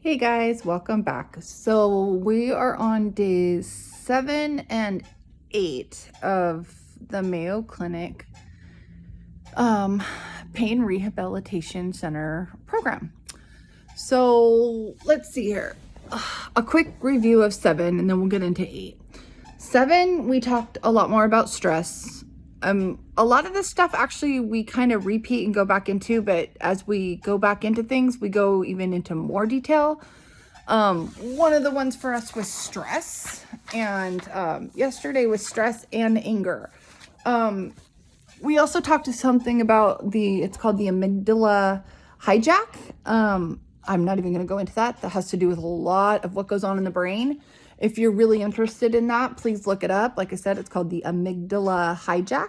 Hey guys, welcome back. So we are on days 7 and 8 of the Mayo Clinic Pain Rehabilitation Center program. So let's see here. A quick review of 7 and then we'll get into 8. 7, we talked a lot more about stress. A lot of this stuff actually we kind of repeat and go back into, but as we go back into things, we go even into more detail. One of the ones for us was stress, and yesterday was stress and anger. We also talked to something about it's called the amygdala hijack. I'm not even going to go into that. That has to do with a lot of what goes on in the brain. If you're really interested in that, please look it up. Like I said, it's called the amygdala hijack.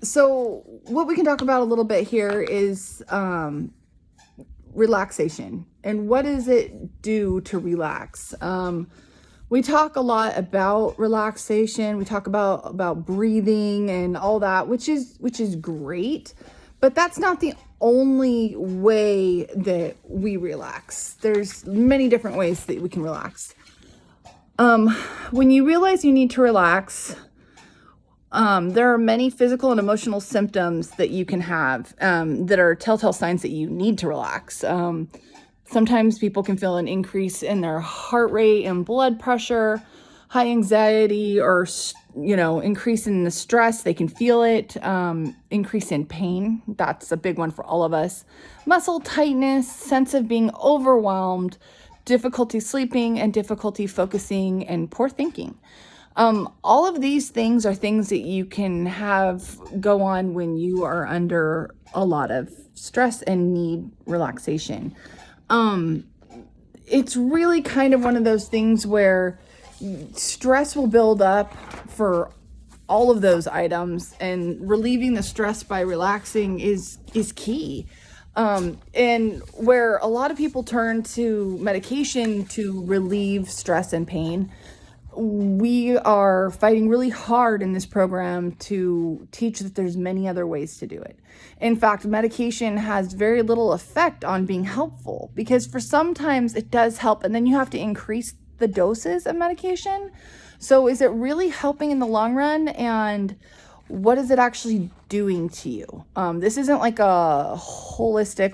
So what we can talk about a little bit here is relaxation and what does it do to relax. We talk a lot about relaxation. We talk about breathing and all that, which is great, but that's not the only way that we relax. There's many different ways that we can relax. When you realize you need to relax, there are many physical and emotional symptoms that you can have that are telltale signs that you need to relax. Sometimes people can feel an increase in their heart rate and blood pressure, high anxiety, or increase in the stress. They can feel it. Increase in pain. That's a big one for all of us. Muscle tightness, sense of being overwhelmed, difficulty sleeping, and difficulty focusing, and poor thinking. All of these things are things that you can have go on when you are under a lot of stress and need relaxation. It's really kind of one of those things where stress will build up for all of those items, and relieving the stress by relaxing is key. And where a lot of people turn to medication to relieve stress and pain, we are fighting really hard in this program to teach that there's many other ways to do it. In fact, medication has very little effect on being helpful, because for sometimes it does help and then you have to increase the doses of medication. So is it really helping in the long run, and what is it actually doing to you? This isn't like a holistic,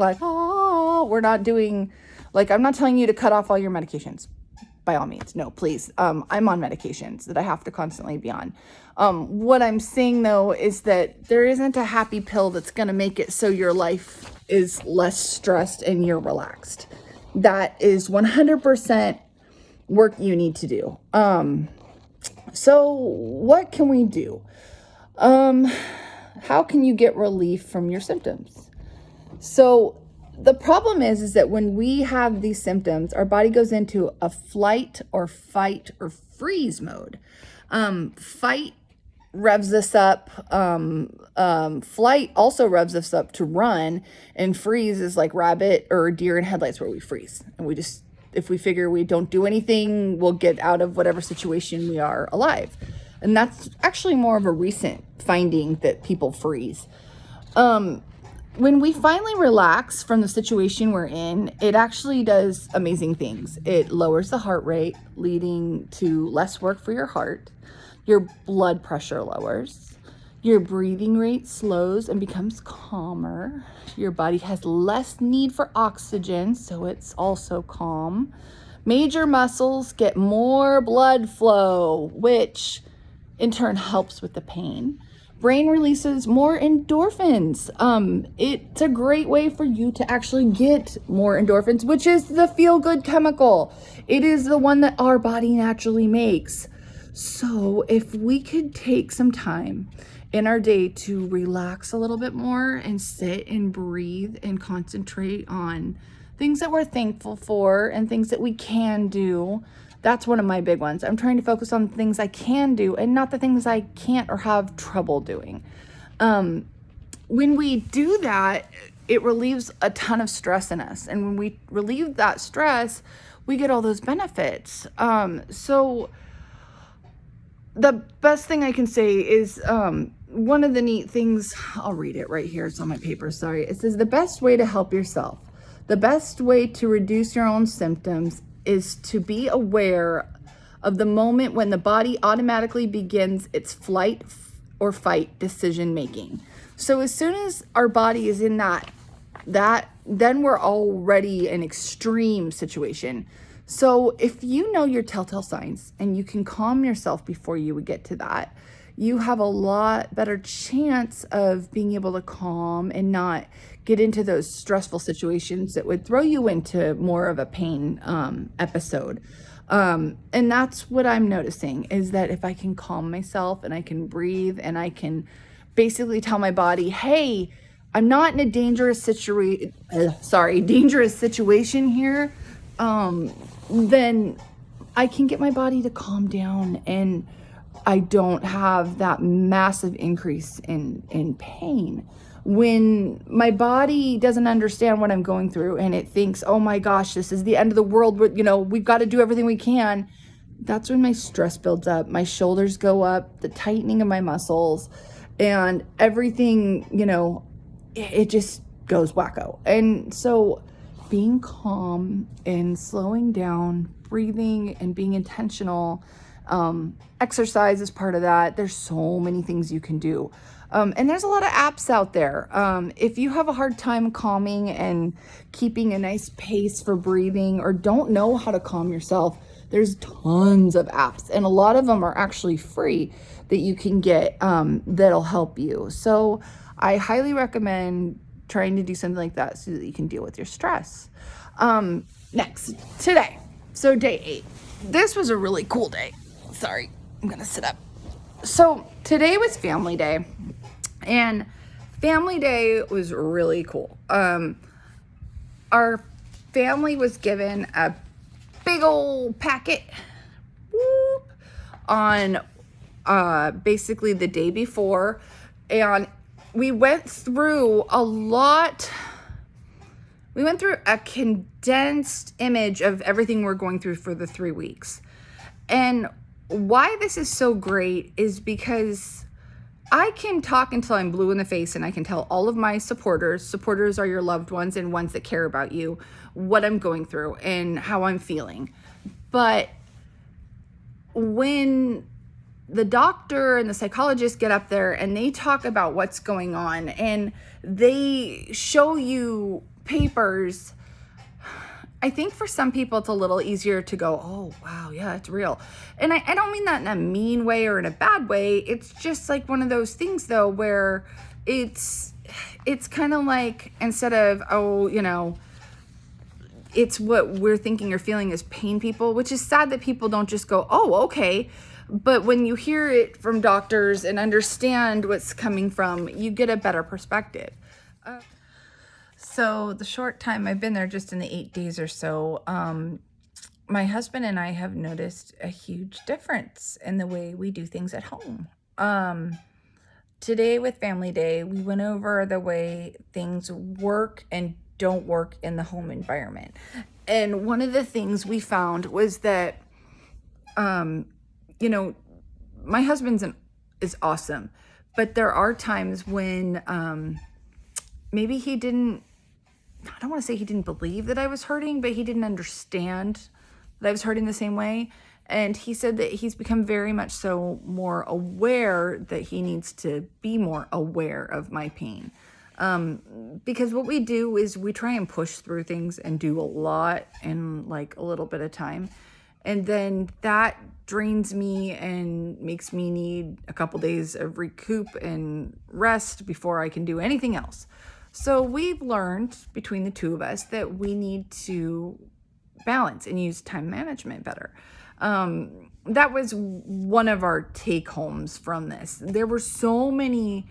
we're not doing, I'm not telling you to cut off all your medications. By all means, no, please. I'm on medications that I have to constantly be on. What I'm saying, though, is that there isn't a happy pill that's going to make it so your life is less stressed and you're relaxed. That is 100% work you need to do. So what can we do? How can you get relief from your symptoms? So the problem is that when we have these symptoms, our body goes into a flight or fight or freeze mode. Fight revs us up. Flight also revs us up to run, and freeze is like rabbit or deer in headlights, where we freeze. And if we figure we don't do anything, we'll get out of whatever situation we are alive. And that's actually more of a recent finding, that people freeze. When we finally relax from the situation we're in, it actually does amazing things. It lowers the heart rate, leading to less work for your heart. Your blood pressure lowers. Your breathing rate slows and becomes calmer. Your body has less need for oxygen, so it's also calm. Major muscles get more blood flow, which in turn helps with the pain. Brain releases more endorphins. It's a great way for you to actually get more endorphins, which is the feel-good chemical. It is the one that our body naturally makes. So if we could take some time in our day to relax a little bit more and sit and breathe and concentrate on things that we're thankful for and things that we can do. That's one of my big ones. I'm trying to focus on things I can do and not the things I can't or have trouble doing. When we do that, it relieves a ton of stress in us. And when we relieve that stress, we get all those benefits. So the best thing I can say is one of the neat things, I'll read it right here. It's on my paper. Sorry. It says, the best way to help yourself. The best way to reduce your own symptoms is to be aware of the moment when the body automatically begins its flight or fight decision making. So as soon as our body is in that then we're already in extreme situation. So if you know your telltale signs and you can calm yourself before you would get to that, you have a lot better chance of being able to calm and not get into those stressful situations that would throw you into more of a pain episode. And that's what I'm noticing, is that if I can calm myself and I can breathe and I can basically tell my body, hey, I'm not in a dangerous situation here, then I can get my body to calm down and I don't have that massive increase in pain. When my body doesn't understand what I'm going through and it thinks, oh my gosh, this is the end of the world, we've got to do everything we can. That's when my stress builds up, my shoulders go up, the tightening of my muscles, and everything, it just goes wacko. And so being calm and slowing down, breathing and being intentional, exercise is part of that. There's so many things you can do. And there's a lot of apps out there. If you have a hard time calming and keeping a nice pace for breathing, or don't know how to calm yourself, there's tons of apps, and a lot of them are actually free that you can get that'll help you. So I highly recommend trying to do something like that so that you can deal with your stress. Next, today. So day 8. This was a really cool day. Sorry, I'm gonna sit up. So today was family day, and family day was really cool. Our family was given a big old packet on basically the day before, and we went through a condensed image of everything we're going through for the 3 weeks. And why this is so great is because I can talk until I'm blue in the face, and I can tell all of my supporters are your loved ones and ones that care about you, what I'm going through and how I'm feeling. But when the doctor and the psychologist get up there and they talk about what's going on and they show you papers, I think for some people it's a little easier to go, oh, wow, yeah, it's real. And I don't mean that in a mean way or in a bad way. It's just like one of those things, though, where it's kind of like, instead of, it's what we're thinking or feeling as pain people, which is sad that people don't just go, oh, okay. But when you hear it from doctors and understand what's coming from, you get a better perspective. So the short time I've been there, just in the 8 days or so, my husband and I have noticed a huge difference in the way we do things at home. Today with Family Day, we went over the way things work and don't work in the home environment. And one of the things we found was that, my husband's is awesome, but there are times when maybe he didn't, I don't want to say he didn't believe that I was hurting, but he didn't understand that I was hurting the same way. And he said that he's become very much so more aware that he needs to be more aware of my pain. Because what we do is we try and push through things and do a lot in like a little bit of time. And then that drains me and makes me need a couple days of recoup and rest before I can do anything else. So we've learned between the two of us that we need to balance and use time management better. That was one of our take homes from this. There were so many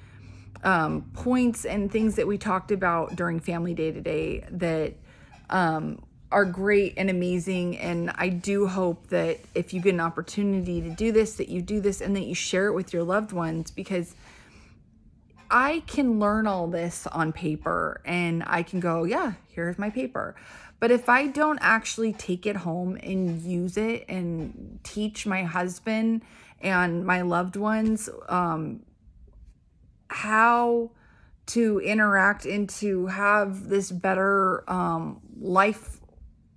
points and things that we talked about during Family Day today that are great and amazing. And I do hope that if you get an opportunity to do this, that you do this and that you share it with your loved ones, because I can learn all this on paper and I can go, yeah, here's my paper. But if I don't actually take it home and use it and teach my husband and my loved ones how to interact and to have this better life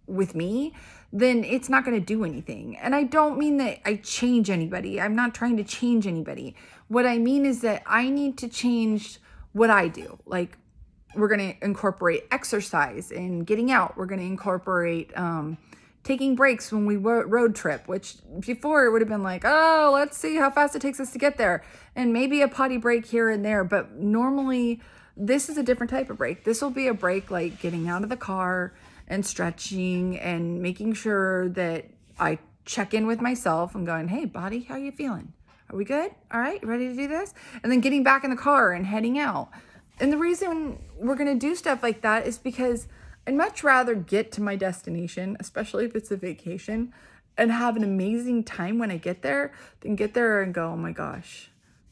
with me, then it's not going to do anything. And I don't mean that I change anybody. I'm not trying to change anybody. What I mean is that I need to change what I do. Like, we're going to incorporate exercise and getting out. We're going to incorporate taking breaks when we road trip, which before it would have been like, oh, let's see how fast it takes us to get there. And maybe a potty break here and there. But normally this is a different type of break. This will be a break like getting out of the car and stretching and making sure that I check in with myself and going, hey, body, how you feeling? Are we good? All right, ready to do this? And then getting back in the car and heading out. And the reason we're going to do stuff like that is because I'd much rather get to my destination, especially if it's a vacation, and have an amazing time when I get there than get there and go, oh my gosh,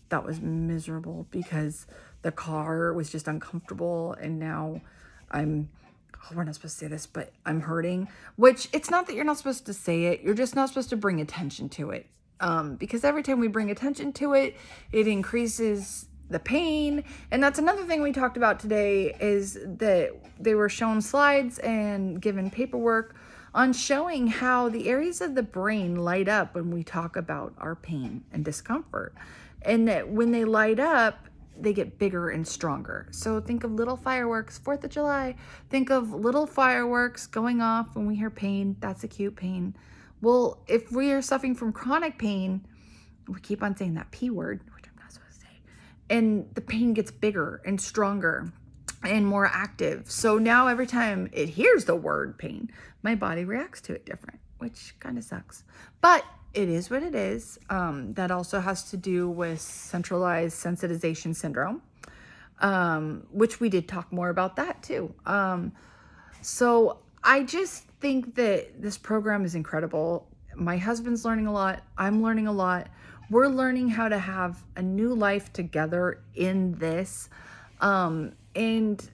that was miserable because the car was just uncomfortable and now we're not supposed to say this, but I'm hurting. Which, it's not that you're not supposed to say it, you're just not supposed to bring attention to it. Because every time we bring attention to it, it increases the pain. And that's another thing we talked about today, is that they were shown slides and given paperwork on showing how the areas of the brain light up when we talk about our pain and discomfort. And that when they light up, they get bigger and stronger. So think of little fireworks, 4th of July. Think of little fireworks going off when we hear pain. That's acute pain. Well, if we are suffering from chronic pain, we keep on saying that P word, which I'm not supposed to say, and the pain gets bigger and stronger and more active. So now every time it hears the word pain, my body reacts to it different, which kind of sucks. But it is what it is. That also has to do with centralized sensitization syndrome, which we did talk more about that too. So I just think that this program is incredible. My husband's learning a lot. I'm learning a lot. We're learning how to have a new life together in this. And,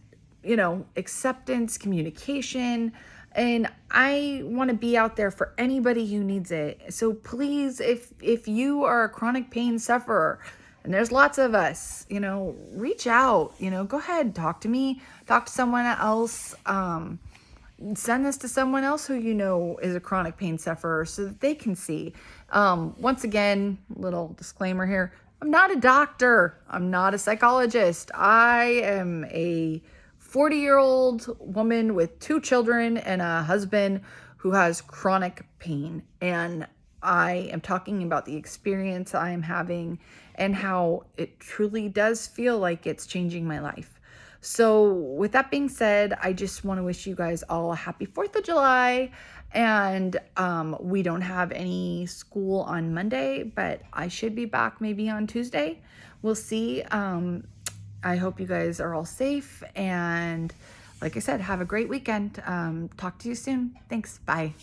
acceptance, communication. And I want to be out there for anybody who needs it. So please, if you are a chronic pain sufferer, and there's lots of us, reach out, go ahead, talk to me, talk to someone else, send this to someone else who is a chronic pain sufferer so that they can see. Once again, little disclaimer here, I'm not a doctor. I'm not a psychologist. I am a 40-year-old woman with 2 children and a husband who has chronic pain. And I am talking about the experience I am having and how it truly does feel like it's changing my life. So with that being said, I just want to wish you guys all a happy 4th of July. And we don't have any school on Monday, but I should be back maybe on Tuesday. We'll see. I hope you guys are all safe. And like I said, have a great weekend. Talk to you soon. Thanks. Bye.